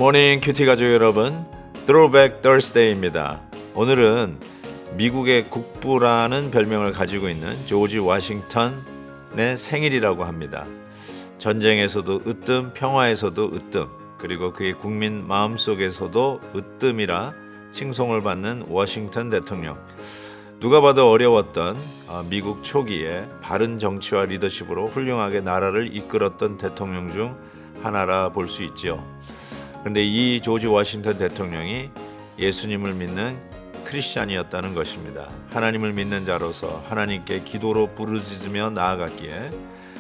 굿모닝 큐티 가족 여러분, Throwback Thursday입니다. 오늘은 미국의 국부라는 별명을 가지고 있는 조지 워싱턴의 생일이라고 합니다. 전쟁에서도 으뜸, 평화에서도 으뜸, 그리고 그의 국민 마음속에서도 으뜸이라 칭송을 받는 워싱턴 대통령. 누가 봐도 어려웠던 미국 초기에 바른 정치와 리더십으로 훌륭하게 나라를 이끌었던 대통령 중 하나라 볼 수 있지요. 그런데 이 조지 워싱턴 대통령이 예수님을 믿는 크리스찬이었다는 것입니다. 하나님을 믿는 자로서 하나님께 기도로 부르짖으며 나아갔기에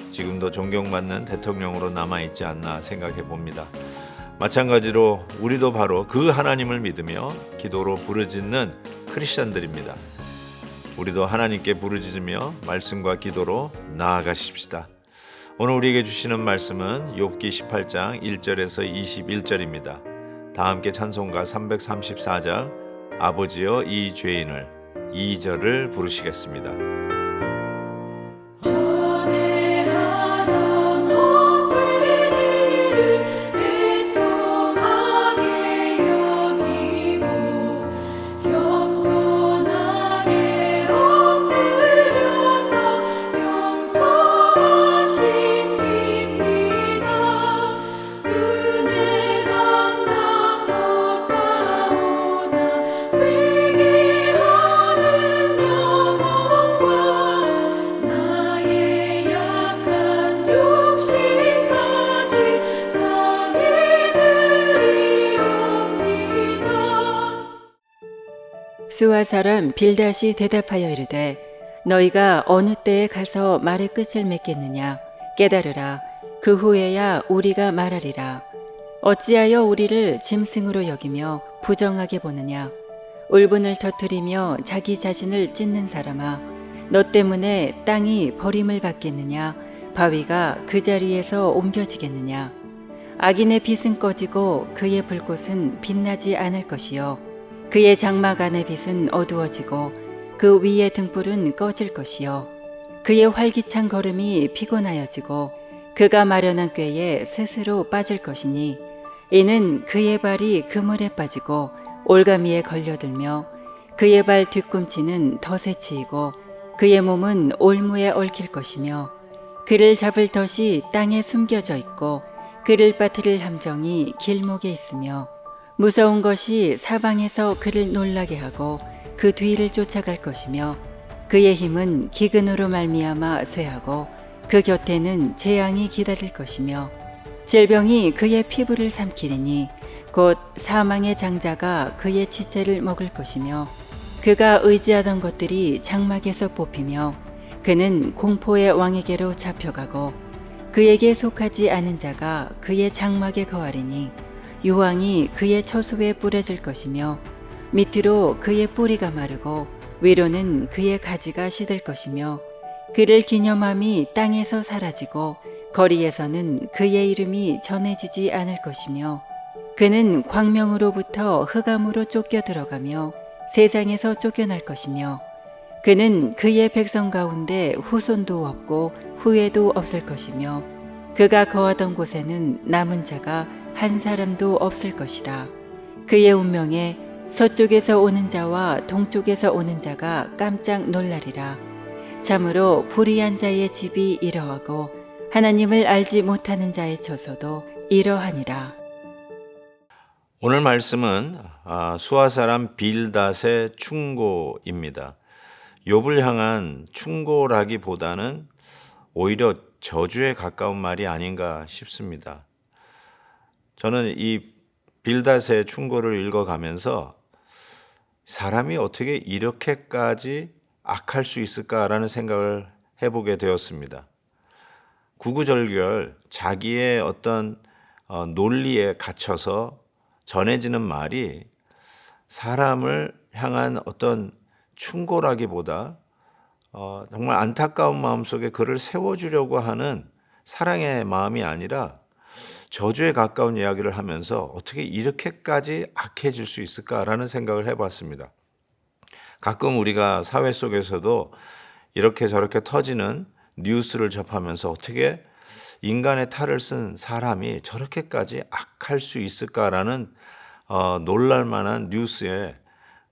지금도 존경받는 대통령으로 남아있지 않나 생각해 봅니다. 마찬가지로 우리도 바로 그 하나님을 믿으며 기도로 부르짖는 크리스찬들입니다. 우리도 하나님께 부르짖으며 말씀과 기도로 나아가십시다. 오늘 우리에게 주시는 말씀은 욥기 18장 1절에서 21절입니다. 다 함께 찬송가 334장 아버지여 이 죄인을 2절을 부르시겠습니다. 수아 사람 빌닷이 대답하여 이르되 너희가 어느 때에 가서 말의 끝을 맺겠느냐 깨달으라. 그 후에야 우리가 말하리라. 어찌하여 우리를 짐승으로 여기며 부정하게 보느냐. 울분을 터뜨리며 자기 자신을 찢는 사람아, 너 때문에 땅이 버림을 받겠느냐. 바위가 그 자리에서 옮겨지겠느냐. 악인의 빛은 꺼지고 그의 불꽃은 빛나지 않을 것이요 그의 장막 안의 빛은 어두워지고 그 위의 등불은 꺼질 것이요 그의 활기찬 걸음이 피곤하여지고 그가 마련한 꾀에 스스로 빠질 것이니 이는 그의 발이 그물에 빠지고 올가미에 걸려들며 그의 발 뒤꿈치는 덫에 치이고 그의 몸은 올무에 얽힐 것이며 그를 잡을 덫이 땅에 숨겨져 있고 그를 빠뜨릴 함정이 길목에 있으며 무서운 것이 사방에서 그를 놀라게 하고 그 뒤를 쫓아갈 것이며 그의 힘은 기근으로 말미암아 쇠하고 그 곁에는 재앙이 기다릴 것이며 질병이 그의 피부를 삼키리니 곧 사망의 장자가 그의 지체를 먹을 것이며 그가 의지하던 것들이 장막에서 뽑히며 그는 공포의 왕에게로 잡혀가고 그에게 속하지 않은 자가 그의 장막에 거하리니 유황이 그의 처소에 뿌려질 것이며 밑으로 그의 뿌리가 마르고 위로는 그의 가지가 시들 것이며 그를 기념함이 땅에서 사라지고 거리에서는 그의 이름이 전해지지 않을 것이며 그는 광명으로부터 흑암으로 쫓겨 들어가며 세상에서 쫓겨날 것이며 그는 그의 백성 가운데 후손도 없고 후회도 없을 것이며 그가 거하던 곳에는 남은 자가 한 사람도 없을 것이라. 그의 운명에 서쪽에서 오는 자와 동쪽에서 오는 자가 깜짝 놀라리라. 참으로 불의한 자의 집이 이러하고 하나님을 알지 못하는 자의 처소도 이러하니라. 오늘 말씀은 수아 사람 빌닷의 충고입니다. 욥을 향한 충고라기보다는 오히려 저주에 가까운 말이 아닌가 싶습니다. 저는 이 빌닷의 충고를 읽어가면서 사람이 어떻게 이렇게까지 악할 수 있을까라는 생각을 해보게 되었습니다. 구구절절 자기의 어떤 논리에 갇혀서 전해지는 말이 사람을 향한 어떤 충고라기보다 정말 안타까운 마음속에 그를 세워주려고 하는 사랑의 마음이 아니라 저주에 가까운 이야기를 하면서 어떻게 이렇게까지 악해질 수 있을까라는 생각을 해봤습니다. 가끔 우리가 사회 속에서도 이렇게 저렇게 터지는 뉴스를 접하면서 어떻게 인간의 탈을 쓴 사람이 저렇게까지 악할 수 있을까라는 놀랄만한 뉴스에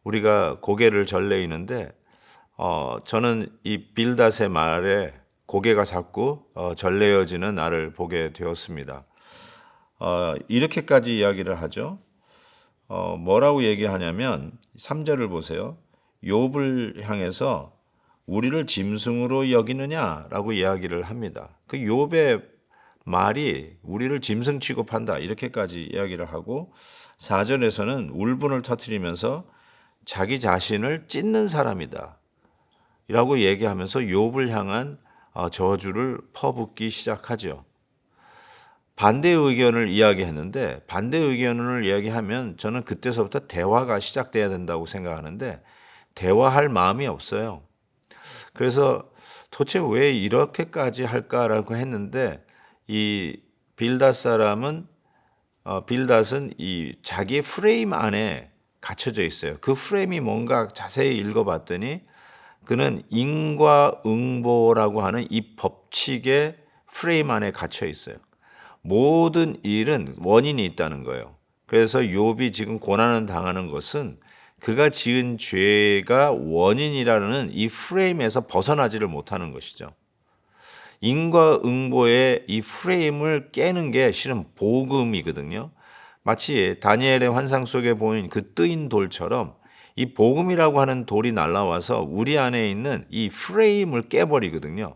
우리가 고개를 절레이는데 저는 이 빌닷의 말에 고개가 자꾸 절레어지는 나를 보게 되었습니다. 이렇게까지 이야기를 하죠. 뭐라고 얘기하냐면 3절을 보세요. 욥을 향해서 우리를 짐승으로 여기느냐라고 이야기를 합니다. 그 욥의 말이 우리를 짐승 취급한다 이렇게까지 이야기를 하고 4절에서는 울분을 터뜨리면서 자기 자신을 찢는 사람이다 라고 얘기하면서 욥을 향한 저주를 퍼붓기 시작하죠. 반대 의견을 이야기했는데 반대 의견을 이야기하면 저는 그때서부터 대화가 시작돼야 된다고 생각하는데 대화할 마음이 없어요. 그래서 도대체 왜 이렇게까지 할까라고 했는데 이 빌닷 사람은 빌닷은 이 자기의 프레임 안에 갇혀져 있어요. 그 프레임이 뭔가 자세히 읽어봤더니 그는 인과응보라고 하는 이 법칙의 프레임 안에 갇혀 있어요. 모든 일은 원인이 있다는 거예요. 그래서 욥이 지금 고난을 당하는 것은 그가 지은 죄가 원인이라는 이 프레임에서 벗어나지를 못하는 것이죠. 인과응보의 이 프레임을 깨는 게 실은 복음이거든요. 마치 다니엘의 환상 속에 보인 그 뜨인 돌처럼 이 복음이라고 하는 돌이 날아와서 우리 안에 있는 이 프레임을 깨버리거든요.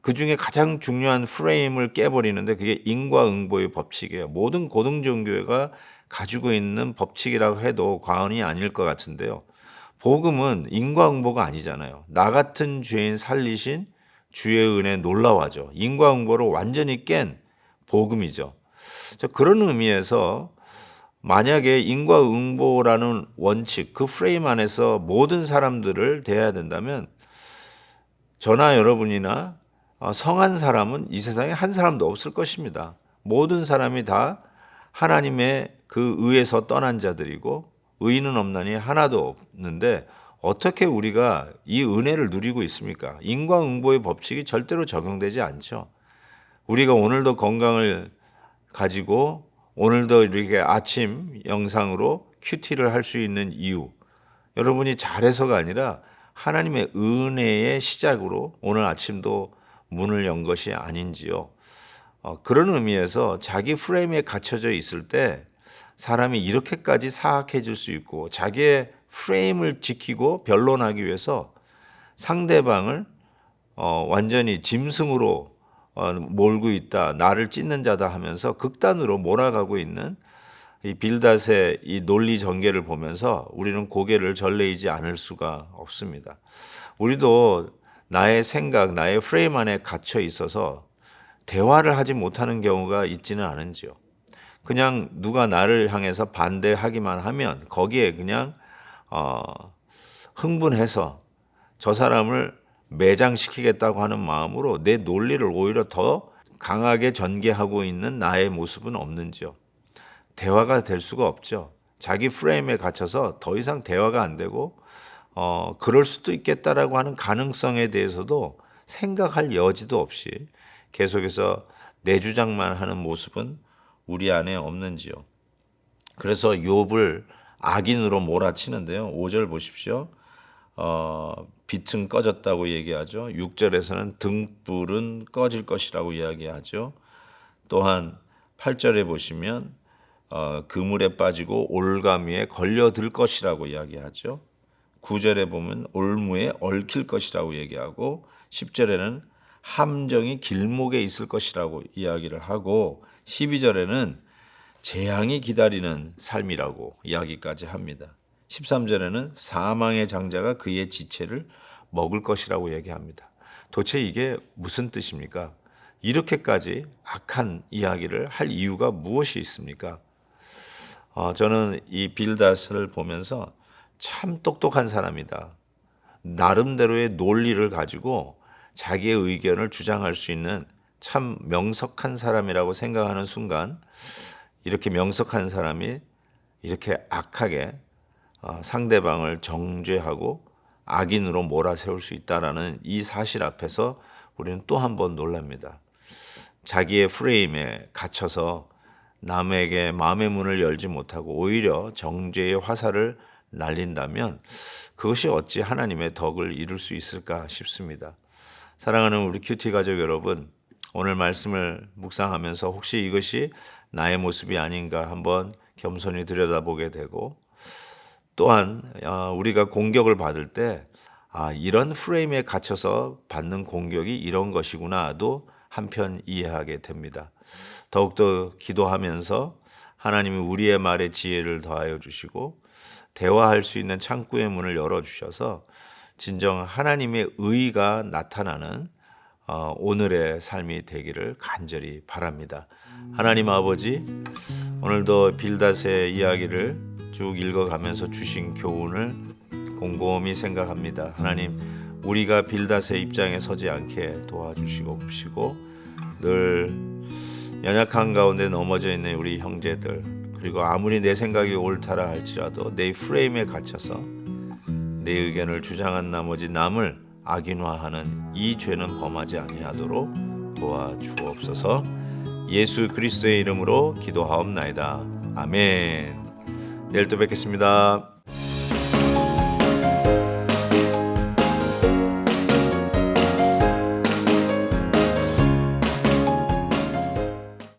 그 중에 가장 중요한 프레임을 깨버리는데 그게 인과응보의 법칙이에요. 모든 고등종교회가 가지고 있는 법칙이라고 해도 과언이 아닐 것 같은데요. 복음은 인과응보가 아니잖아요. 나 같은 죄인 살리신 주의 은혜 놀라워하죠. 인과응보를 완전히 깬 복음이죠. 그런 의미에서 만약에 인과응보라는 원칙, 그 프레임 안에서 모든 사람들을 대해야 된다면 저나 여러분이나 성한 사람은 이 세상에 한 사람도 없을 것입니다. 모든 사람이 다 하나님의 그 의에서 떠난 자들이고 의인은 없나니 하나도 없는데 어떻게 우리가 이 은혜를 누리고 있습니까? 인과응보의 법칙이 절대로 적용되지 않죠. 우리가 오늘도 건강을 가지고 오늘도 이렇게 아침 영상으로 큐티를 할 수 있는 이유, 여러분이 잘해서가 아니라 하나님의 은혜의 시작으로 오늘 아침도 문을 연 것이 아닌지요. 그런 의미에서 자기 프레임에 갇혀져 있을 때 사람이 이렇게까지 사악해질 수 있고 자기의 프레임을 지키고 변론하기 위해서 상대방을 완전히 짐승으로 몰고 있다, 나를 찢는 자다 하면서 극단으로 몰아가고 있는 이 빌닷의 이 논리 전개를 보면서 우리는 고개를 절레이지 않을 수가 없습니다. 우리도 나의 생각, 나의 프레임 안에 갇혀 있어서 대화를 하지 못하는 경우가 있지는 않은지요. 그냥 누가 나를 향해서 반대하기만 하면 거기에 그냥 흥분해서 저 사람을 매장시키겠다고 하는 마음으로 내 논리를 오히려 더 강하게 전개하고 있는 나의 모습은 없는지요. 대화가 될 수가 없죠. 자기 프레임에 갇혀서 더 이상 대화가 안 되고 그럴 수도 있겠다라고 하는 가능성에 대해서도 생각할 여지도 없이 계속해서 내 주장만 하는 모습은 우리 안에 없는지요. 그래서 욥을 악인으로 몰아치는데요. 5절 보십시오. 빛은 꺼졌다고 얘기하죠. 6절에서는 등불은 꺼질 것이라고 이야기하죠. 또한 8절에 보시면 그물에 빠지고 올가미에 걸려들 것이라고 이야기하죠. 9절에 보면 올무에 얽힐 것이라고 얘기하고 10절에는 함정이 길목에 있을 것이라고 이야기를 하고 12절에는 재앙이 기다리는 삶이라고 이야기까지 합니다. 13절에는 사망의 장자가 그의 지체를 먹을 것이라고 얘기합니다. 도대체 이게 무슨 뜻입니까? 이렇게까지 악한 이야기를 할 이유가 무엇이 있습니까? 저는 이 빌닷을 보면서 참 똑똑한 사람이다. 나름대로의 논리를 가지고 자기의 의견을 주장할 수 있는 참 명석한 사람이라고 생각하는 순간 이렇게 명석한 사람이 이렇게 악하게 상대방을 정죄하고 악인으로 몰아세울 수 있다라는 이 사실 앞에서 우리는 또 한 번 놀랍니다. 자기의 프레임에 갇혀서 남에게 마음의 문을 열지 못하고 오히려 정죄의 화살을 날린다면 그것이 어찌 하나님의 덕을 이룰 수 있을까 싶습니다. 사랑하는 우리 큐티 가족 여러분, 오늘 말씀을 묵상하면서 혹시 이것이 나의 모습이 아닌가 한번 겸손히 들여다보게 되고, 또한 우리가 공격을 받을 때 이런 프레임에 갇혀서 받는 공격이 이런 것이구나도 한편 이해하게 됩니다. 더욱더 기도하면서 하나님이 우리의 말에 지혜를 더하여 주시고 대화할 수 있는 창구의 문을 열어주셔서 진정 하나님의 의가 나타나는 오늘의 삶이 되기를 간절히 바랍니다. 하나님 아버지, 오늘도 빌닷의 이야기를 쭉 읽어가면서 주신 교훈을 곰곰이 생각합니다. 하나님, 우리가 빌닷의 입장에 서지 않게 도와주시고 늘 연약한 가운데 넘어져 있는 우리 형제들, 그리고 아무리 내 생각이 옳다라 할지라도 내 프레임에 갇혀서 내 의견을 주장한 나머지 남을 악인화하는 이 죄는 범하지 아니하도록 도와주옵소서. 예수 그리스도의 이름으로 기도하옵나이다. 아멘. 내일 또 뵙겠습니다.